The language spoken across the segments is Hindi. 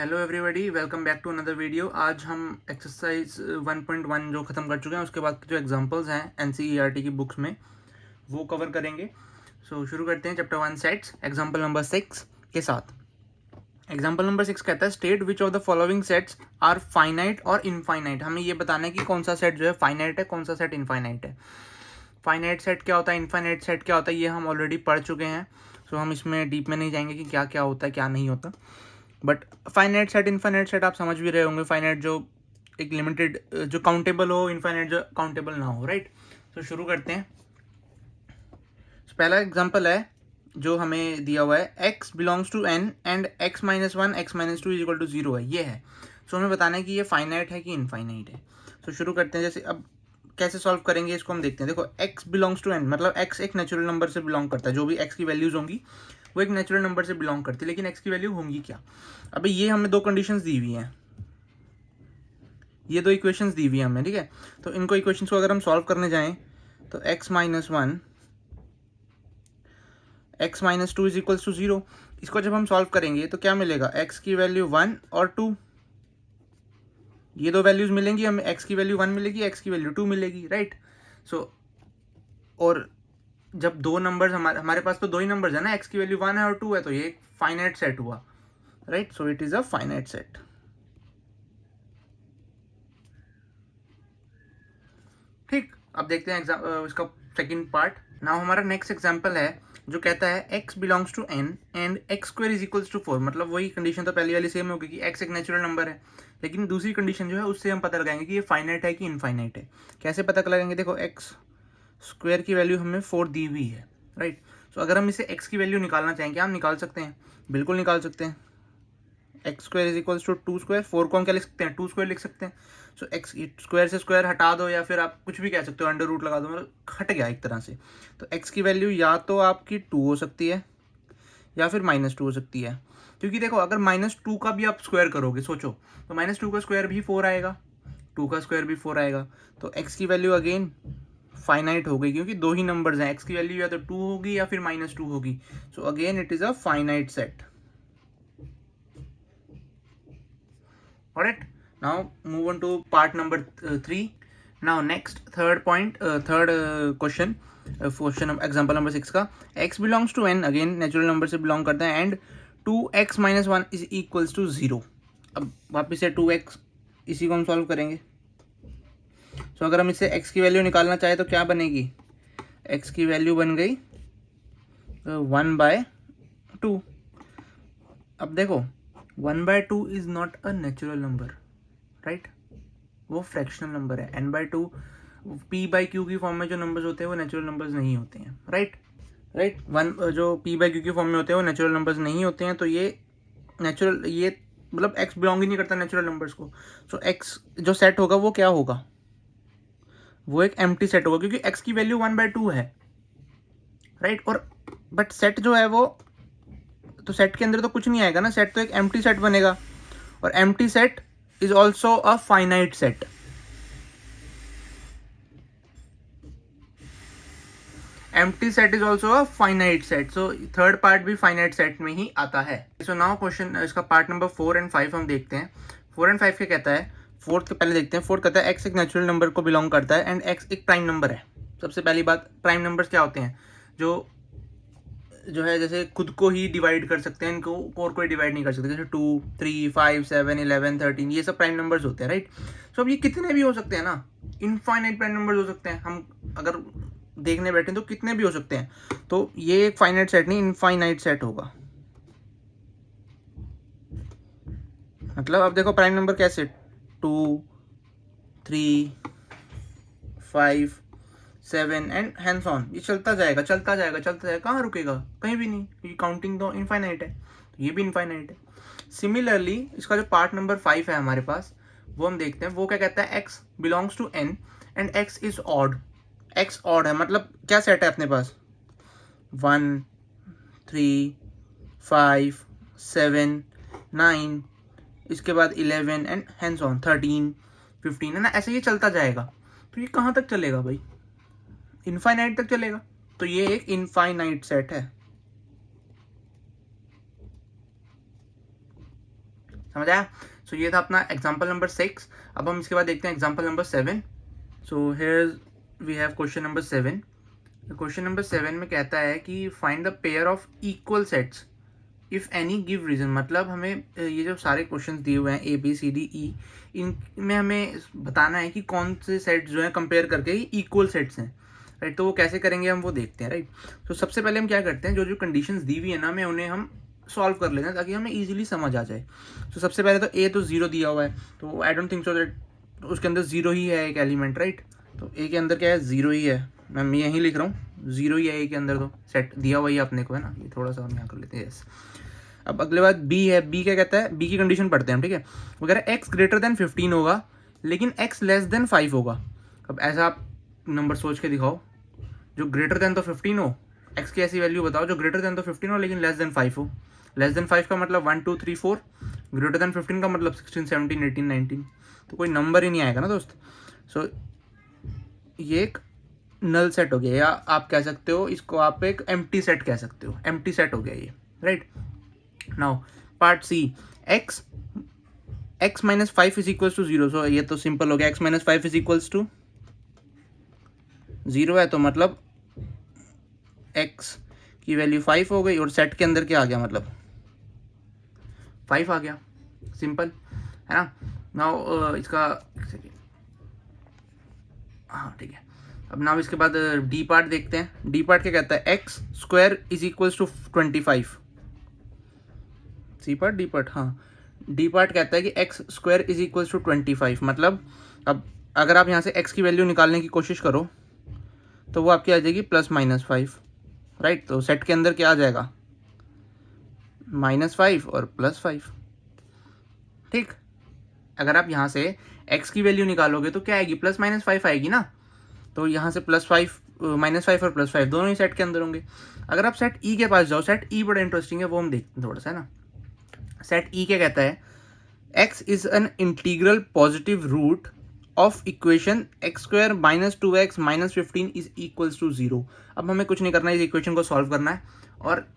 Hello everybody, welcome back to another video. आज हम एक्सरसाइज 1.1 जो ख़त्म कर चुके हैं, उसके बाद जो एग्जांपल्स हैं एनसीईआरटी की बुक्स में वो कवर करेंगे। शुरू करते हैं चैप्टर 1 सेट्स, एग्जांपल नंबर 6 के साथ। एग्जांपल नंबर 6 कहता है state which of the following sets are finite और इनफाइनाइट। हमें ये बताना है कि कौन सा सेट जो है फाइनाइट है, कौन सा सेट इनफाइनाइट है। फाइनाइट सेट क्या होता है, इनफाइनाइट सेट क्या होता है, ये हम ऑलरेडी पढ़ चुके हैं। हम इसमें डीप में नहीं जाएंगे कि क्या क्या होता है क्या नहीं होता। But finite set infinite set आप समझ भी रहे होंगे। फाइनाइट जो एक लिमिटेड जो काउंटेबल हो, इनफाइनाइट जो काउंटेबल ना हो, राइट। शुरू करते हैं। पहला एग्जांपल है जो हमें दिया हुआ है, x belongs to n and x minus 1 x minus 2 is equal to 0 है, ये है। हमें बताना है कि ये फाइनाइट है कि इनफाइनाइट है। शुरू करते हैं। जैसे अब कैसे सॉल्व करेंगे इसको हम देखते हैं। देखो x बिलोंग्स टू n मतलब x एक नेचुरल नंबर से बिलोंग करता है। जो भी x की वैल्यूज होंगी वो एक नेचुरल नंबर से बिलोंग करती है, लेकिन x की वैल्यू होंगी क्या। अभी ये हमें दो कंडीशंस दी हुई हैं, ये दो इक्वेशंस दी हुई हैं हमें, ठीक है। तो इनको इक्वेशंस को अगर हम सॉल्व करने जाएं तो x minus 1 x minus 2 is equals to 0। इसको जब हम सॉल्व करेंगे तो क्या मिलेगा, x की वैल्यू 1 और 2, ये दो वैल्यूज मिलेंगी हमें। x की वैल्यू 1 मिलेगी, x की वैल्यू 2 मिलेगी, राइट। और जब दो नंबर्स हमारे पास तो दो ही नंबर्स है ना, x की वैल्यू 1 है और 2 है, तो ये एक फाइनाइट सेट हुआ, right. So it is a finite set. ठीक, अब देखते हैं इसका सेकंड पार्ट। नाउ हमारा नेक्स्ट एग्जांपल है जो कहता है x belongs to n and x square is equals to 4। मतलब वही कंडीशन तो पहली वाली सेम होगी कि x एक नेचुरल नंबर है, लेकिन दूसरी कंडीशन जो है उससे हम पता लगाएंगे कि ये फाइनाइट है कि इनफाइनाइट है। कैसे पता लगाएंगे, देखो x स्क्वायर की वैल्यू हमें 4 दी हुई है, राइट। अगर हम इसे x की वैल्यू निकालना चाहेंगे, हम निकाल सकते हैं, बिल्कुल निकाल सकते हैं। X square is equals to 2 square, 4 को हम क्या लिख सकते हैं, 2 स्क्वायर लिख सकते हैं। एक्स स्क्वायर से स्क्वायर हटा दो या फिर आप कुछ भी कह सकते हो, अंडर रूट लगा दो, मतलब हट गया एक तरह से। तो एक्स की वैल्यू या तो आपकी 2 हो सकती है या फिर -2 हो सकती है। क्योंकि देखो अगर -2 का भी आप स्क्वायर करोगे, सोचो, तो -2 का स्क्वायर भी 4 आएगा, 2 का स्क्वायर भी 4 आएगा। तो एक्स की वैल्यू अगेन फाइनाइट हो गई, क्योंकि दो ही नंबर्स हैं। एक्स की वैल्यू या तो 2 होगी या फिर -2 होगी। So again it is a finite set. Alright, now move on to part number 3. Now next third point, third question, question of example number 6 का, x belongs to n, again natural number से बिलोंग करता है, and 2x minus 1 is equals to 0। अब वापिस से 2x, इसी को हम सॉल्व करेंगे। अगर हम इससे x की वैल्यू निकालना चाहे तो क्या बनेगी, x की वैल्यू बन गई 1/2। अब देखो 1/2 is not a natural number, right, वो फ्रैक्शनल नंबर है। n/2 p/q की फॉर्म में जो नंबर्स होते हैं वो नेचुरल नंबर्स नहीं होते हैं, राइट। वन जो p/q की फॉर्म में होते हैं वो नेचुरल नंबर्स नहीं होते हैं। तो ये नेचुरल, ये मतलब x बिलोंग ही नहीं करता नेचुरल नंबर्स को। x जो सेट होगा वो क्या होगा, वो एक एम्प्टी सेट होगा, क्योंकि x की वैल्यू 1/2 है, राइट। और बट सेट जो है वो, तो सेट के अंदर तो कुछ नहीं आएगा ना, सेट तो एक एम्प्टी सेट बनेगा, और empty set is also a finite set. Empty set is also a finite set. So third part भी फाइनाइट सेट में ही आता है। सो नाउ क्वेश्चन, इसका पार्ट नंबर 4 एंड 5 हम देखते हैं। 4 एंड 5 क्या कहता है, फोर्थ के पहले देखते हैं। फोर्थ कहता है एक्स एक नेचुरल नंबर को बिलोंग करता है एंड एक्स एक प्राइम नंबर है। सबसे पहली बात, प्राइम नंबर्स क्या होते हैं, जो है जैसे खुद को ही डिवाइड कर सकते हैं, इनको और कोई डिवाइड नहीं कर सकते। जैसे 2, 3, 5, 7, 11, 13, ये सब प्राइम नंबर्स होते हैं, राइट। अब ये कितने भी हो सकते हैं ना, इनफाइनाइट प्राइम नंबर्स हो सकते हैं। हम अगर देखने बैठे तो कितने भी हो सकते हैं। तो ये एक फाइनाइट सेट नहीं, इनफाइनाइट सेट होगा। मतलब अब देखो प्राइम नंबर कैसे, 2, 3, 5, 7 एंड हैंड्स ऑन, ये चलता जाएगा चलता जाएगा चलता जाएगा, कहाँ रुकेगा, कहीं भी नहीं, क्योंकि काउंटिंग तो इनफाइनाइट है, तो ये भी इनफाइनाइट है। सिमिलरली इसका जो पार्ट नंबर 5 है हमारे पास, वो हम देखते हैं। वो क्या कहता है, x belongs to n and x is odd. x odd है, मतलब क्या सेट है अपने पास, 1, 3, 5, 7, 9, इसके बाद 11 एंड हैंड्स ऑन 13, 15, है ना, ऐसे ये चलता जाएगा। तो ये कहाँ तक चलेगा भाई, इनफाइनाइट तक चलेगा। तो ये एक इनफाइनाइट सेट है। समझ आया? सो ये था अपना एग्जाम्पल नंबर 6। अब हम इसके बाद देखते हैं example number 7। So here we have question number 7। Question number 7 में कहता है कि find the pair of equal sets if any give reason. मतलब हमें ये जो सारे क्वेश्चन दिए हुए हैं ABCDE, इनमें हमें बताना है कि कौन से सेट्स जो हैं कंपेयर करके ये इक्वल सेट्स हैं, राइट। तो वो कैसे करेंगे हम वो देखते हैं, राइट। तो सबसे पहले हम क्या करते हैं, जो जो कंडीशंस दी हुई है ना, हमें उन्हें हम सॉल्व कर लेते हैं ताकि हमें ईजिली समझ आ जाए। तो सबसे पहले तो A तो 0 दिया हुआ है, तो I don't think so that उसके अंदर 0 ही है एक एलिमेंट, राइट। तो A के अंदर क्या है, 0 ही है। मैं यहीं लिख रहा हूँ 0 ही है A के अंदर, तो सेट दिया हुआ ही अपने को है ना। ये थोड़ा सा हम यहाँ कर लेते हैं, यस। अब अगले बात B है। B क्या कहता है, B की कंडीशन पढ़ते हैं हम, ठीक है। वो कह रहा है x ग्रेटर देन 15 होगा लेकिन x लेस देन 5 होगा। अब ऐसा आप नंबर सोच के दिखाओ, जो ग्रेटर देन तो 15 हो, x की ऐसी वैल्यू बताओ जो ग्रेटर देन तो 15 हो लेकिन लेस देन 5 हो। लेस देन 5 का मतलब 1 2 3 4, ग्रेटर देन 15 का मतलब 16 17 18 19, तो कोई नंबर ही नहीं आएगा ना दोस्त। सो ये एक नल सेट हो गया, या आप कह सकते हो इसको आप एक एम्प्टी सेट कह सकते हो। एम्प्टी सेट हो गया ये, right. Now part C, x minus 5 is equals to 0। So ये तो सिंपल हो गया, x minus 5 is equals to 0 है, तो मतलब x की वैल्यू 5 हो गई और सेट के अंदर क्या आ गया, मतलब 5 आ गया। सिंपल है ना। नाउ इसका एक सेकेंड, हाँ ठीक है। अब नाउ इसके बाद D पार्ट देखते हैं। D पार्ट क्या कहता है, x square is equals to 25। C part D part, हाँ। D पार्ट कहता है कि x square is equals to 25। मतलब अब अगर आप यहाँ से x की वैल्यू निकालने की कोशिश करो तो वो आपकी आ जाएगी +-5, राइट। तो सेट के अंदर क्या आ जाएगा, -5 और +5, ठीक। अगर आप यहाँ से x की वैल्यू निकालोगे तो क्या आएगी, +-5 आएगी ना। तो यहाँ से +5 -5 और +5 दोनों ही सेट के अंदर होंगे। अगर आप सेट E के पास जाओ, सेट E बड़ा इंटरेस्टिंग है, वो हम देखते हैं थोड़ा सा, है ना। सेट E क्या कहता है, x is an integral positive root of equation x square minus 2x minus 15 is equals to 0। अब हमें कुछ नहीं करना है, इस इक्वेशन को सॉल्व करना है और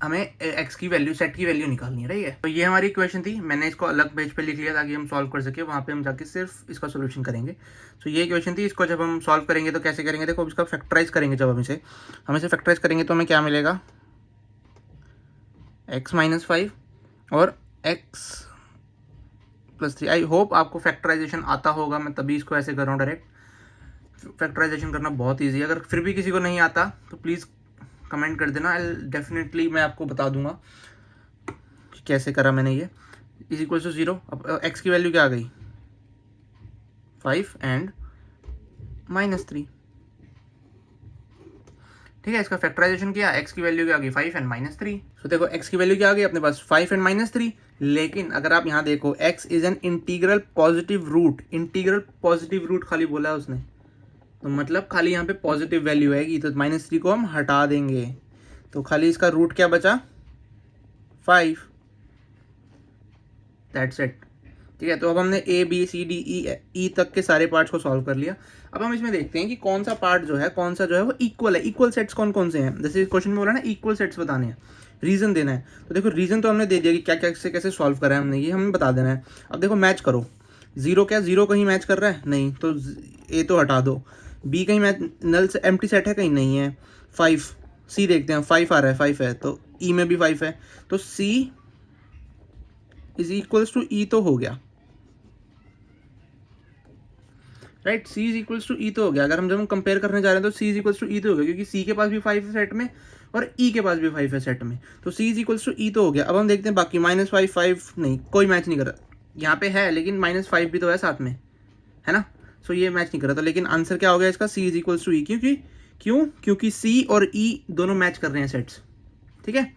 हमें x की वैल्यू, सेट की वैल्यू निकालनी है, राइट है। तो ये हमारी इक्वेशन थी, मैंने इसको अलग पेज पे लिख लिया ताकि हम सॉल्व कर सके, वहाँ पे हम जाके सिर्फ इसका सोल्यूशन करेंगे। तो ये इक्वेशन थी, इसको जब हम सॉल्व करेंगे तो कैसे करेंगे, देखो इसका फैक्टराइज करेंगे। जब हम इसे फैक्टराइज करेंगे तो हमें क्या मिलेगा, x माइनस 5 और x +3। आई होप आपको फैक्टराइजेशन आता होगा, मैं तभी इसको ऐसे कर रहा हूँ डायरेक्ट। फैक्टराइजेशन करना बहुत ईजी है। अगर फिर भी किसी को नहीं आता तो प्लीज़ कमेंट कर देना, डेफिनेटली मैं आपको बता दूंगा कि कैसे करा मैंने ये। Is equal to 0। अब x की वैल्यू क्या आ गई, 5 एंड -3, ठीक है। इसका फैक्टराइजेशन किया, x की वैल्यू क्या आ गई, 5 एंड -3। तो देखो x की वैल्यू क्या आ गई अपने पास, 5 एंड -3। लेकिन अगर आप यहाँ देखो, x is an integral positive root. Integral positive root खाली बोला है उसने, तो मतलब खाली यहाँ पे पॉजिटिव वैल्यू आएगी, तो -3 को हम हटा देंगे, तो खाली इसका रूट क्या बचा, 5। दैट्स इट, ठीक है। तो अब हमने ABCDE तक के सारे पार्ट्स को सॉल्व कर लिया। अब हम इसमें देखते हैं कि कौन सा पार्ट जो है, कौन सा जो है वो इक्वल है। इक्वल सेट्स कौन कौन से हैं, जैसे इस क्वेश्चन में बोला ना, इक्वल सेट्स बताने हैं, रीजन देना है। तो देखो रीजन तो हमने दे दिया कि क्या क्या से कैसे सॉल्व करा है हमने, ये हमें बता देना है। अब देखो मैच करो, 0 क्या 0 कहीं मैच कर रहा है, नहीं, तो A तो हटा दो। B कहीं मैच, नल से एम्प्टी सेट है कहीं, नहीं है। 5, C देखते हैं, 5 आ रहा है, 5 है, तो E में भी 5 है, तो C is equals to E तो हो गया, right. C is equals to E तो हो गया। अगर हम जब हम कंपेयर करने जा रहे हैं तो C is equals to E तो हो गया, क्योंकि C के पास भी 5 है सेट में और E के पास भी 5 है सेट में, तो C is equals to E तो हो गया। अब हम देखते हैं बाकी, -5 5 नहीं, कोई मैच नहीं कर रहा। यहाँ पे है लेकिन -5 भी तो है साथ में, है ना। सो ये मैच नहीं कर रहा था, लेकिन आंसर क्या हो गया इसका, C is equals to E। क्योंकि C और E दोनों मैच कर रहे हैं सेट्स, ठीक है।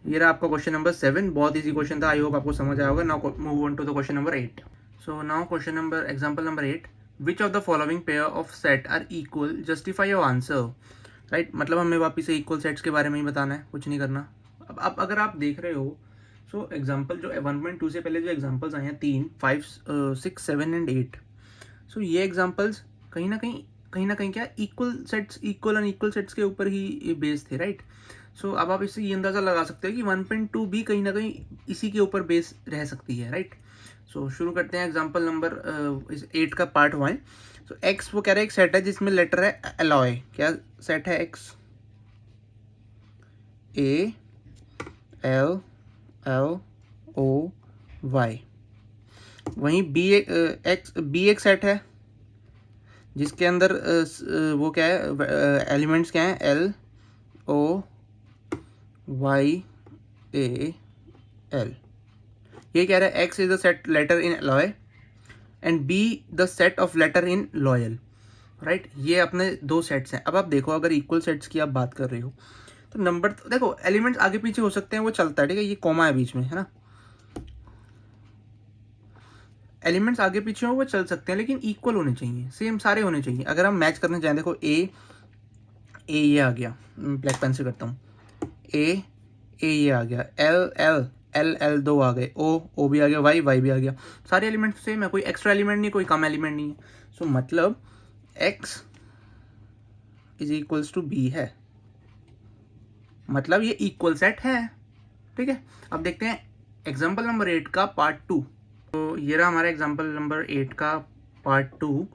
ये रहा आपका क्वेश्चन नंबर 7, बहुत ईजी क्वेश्चन था, आई होप आपको समझ आया होगा। Now move on to the question number 8। So now question number, example number 8, which of the following pair of set are equal, justify your answer, right. मतलब हमें वापस से इक्वल सेट्स के बारे में ही बताना है, कुछ नहीं करना। अब अगर आप देख रहे हो, सो एग्जाम्पल जो 1.2 से पहले जो एग्जाम्पल्स आए हैं, 3 5 6 7 एंड 8, सो ये एग्जाम्पल्स कहीं ना कहीं क्या equal sets, equal and equal sets के ऊपर ही बेस्ड थे, राइट। सो अब आप इससे ये अंदाज़ा लगा सकते हो कि 1.2 भी कहीं ना कहीं इसी के ऊपर बेस रह सकती है, राइट। सो शुरू करते हैं एग्जांपल नंबर 8 का पार्ट 1। सो एक्स वो कह रहा है एक सेट है जिसमें लेटर है एलॉय। क्या सेट है? X A L L O Y. वहीं बी एक सेट है जिसके अंदर वो क्या है, एलिमेंट्स क्या हैं? L O Y A L. ये कह रहा है X is the set letter in alloy and B the set of letter in loyal, right. ये अपने दो सेट्स हैं। अब आप देखो, अगर इक्वल सेट्स की आप बात कर रहे हो तो नंबर तो देखो, एलिमेंट्स आगे पीछे हो सकते हैं, वो चलता है, ठीक है। ये कॉमा है बीच में, है ना। एलिमेंट्स आगे पीछे हो वो चल सकते हैं, लेकिन इक्वल होने चाहिए, सेम सारे होने चाहिए। अगर हम मैच करना चाहें, देखो ए ये आ गया, ब्लैक पेन से करता हूँ, ए ये आ गया, एल एल एल एल दो आ गए, ओ भी आ गया, वाई भी आ गया। सारे एलिमेंट सेम है, कोई एक्स्ट्रा एलिमेंट नहीं, कोई कम एलिमेंट नहीं है। सो मतलब X is equals to B है, मतलब ये इक्वल सेट है, ठीक है। अब देखते हैं एग्जाम्पल नंबर 8 का पार्ट 2। तो ये रहा हमारा एग्जाम्पल नंबर 8 का पार्ट 2,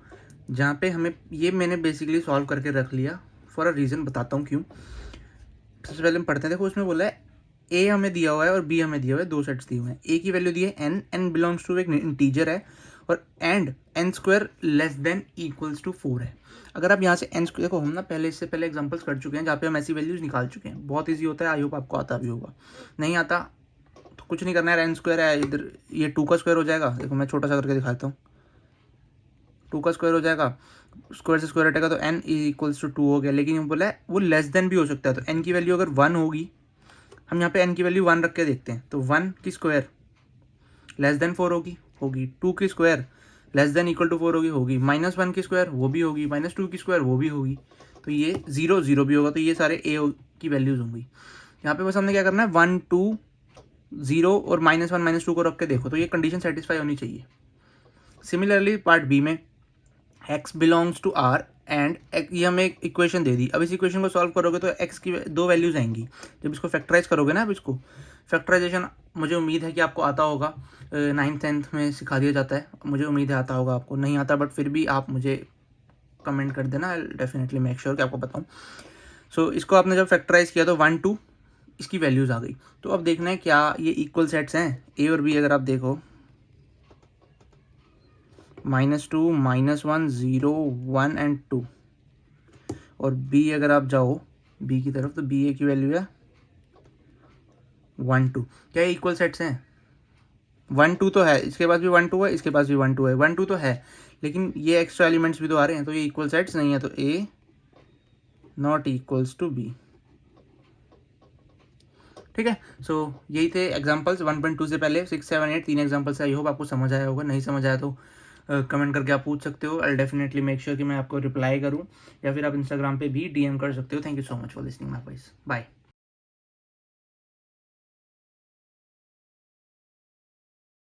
जहाँ पे हमें ये मैंने बेसिकली सॉल्व करके रख लिया फॉर अ रीज़न, बताता हूँ क्यों। सबसे पहले हम पढ़ते हैं। देखो उसमें बोला है ए हमें दिया हुआ है और बी हमें दिया हुआ है, दो सेट्स दिए हुए हैं। ए की वैल्यू दी है एन, एन बिलोंग्स टू एक इंटीजर है, और and N square less than equals to 4 है। अगर आप यहाँ से एन स्क्वायर, देखो हम ना पहले इससे पहले एग्जांपल्स कर चुके हैं जहाँ पे हम ऐसी वैल्यूज निकाल चुके हैं, बहुत ईजी होता है। आई होप आपको आता भी होगा। नहीं आता तो कुछ नहीं करना है, एन स्क्वायर है इधर, ये 2 का स्क्वायर हो जाएगा। देखो मैं छोटा सा करके दिखाता हूँ, 2 का स्क्वायर हो जाएगा, स्क्वायर से स्क्वायर हटेगा तो एन इक्वल्स टू 2 हो गया। लेकिन ये बोला है वो लेस देन भी हो सकता है, तो एन की वैल्यू अगर 1 होगी, हम यहाँ पे n की वैल्यू 1 रख के देखते हैं, तो 1 की स्क्वायर लेस देन 4 होगी 2 की square less than equal to 4 होगी -1 की स्क्वायर वो भी होगी, -2 की स्क्वायर वो भी होगी, तो ये 0 0 भी होगा। तो ये सारे a की वैल्यूज होंगी। यहाँ पे बस हमने क्या करना है, 1 2 0 और -1 -2 को रख के देखो, तो ये कंडीशन सेटिस्फाई होनी चाहिए। सिमिलरली पार्ट बी में x belongs to r and ये हमें एक इक्वेशन दे दी। अब इस इक्वेशन को सॉल्व करोगे तो x की दो वैल्यूज आएंगी। जब इसको फैक्टराइज करोगे ना, अब इसको फैक्टराइजेशन मुझे उम्मीद है कि आपको आता होगा, 9th 10th में सिखा दिया जाता है, मुझे उम्मीद है आता होगा। आपको नहीं आता बट फिर भी आप मुझे कमेंट कर देना, आई डेफिनेटली मेक श्योर कि आपको बताऊँ। सो इसको आपने जब फैक्टराइज किया तो 1 2 इसकी वैल्यूज़ आ गई। तो अब देखना है क्या ये इक्वल सेट्स हैं, ए और बी। अगर आप देखो -2 -1 0 1 एंड 2, और बी अगर आप जाओ बी की तरफ तो बी ए की वैल्यू है 1 2। क्या ये इक्वल सेट्स हैं? 1 2 तो है, इसके पास भी 1 2 है, इसके पास भी 1 2 है, 1 2 तो है, लेकिन ये एक्स्ट्रा एलिमेंट्स भी तो आ रहे हैं, तो ये इक्वल सेट्स नहीं है। तो ए नॉट इक्वल्स टू बी, ठीक है। सो यही थे एग्जांपल्स 1.2 से पहले 6 7 8 3 एग्जांपल्स। आई होप आपको समझ आया होगा। नहीं समझ आया तो कमेंट करके आप पूछ सकते हो। आई डेफिनेटली मेक श्योर कि मैं आपको रिप्लाई करूं, या फिर आप इंस्टाग्राम पे भी डीएम कर सकते हो। Thank you so much for listening my voice. Bye.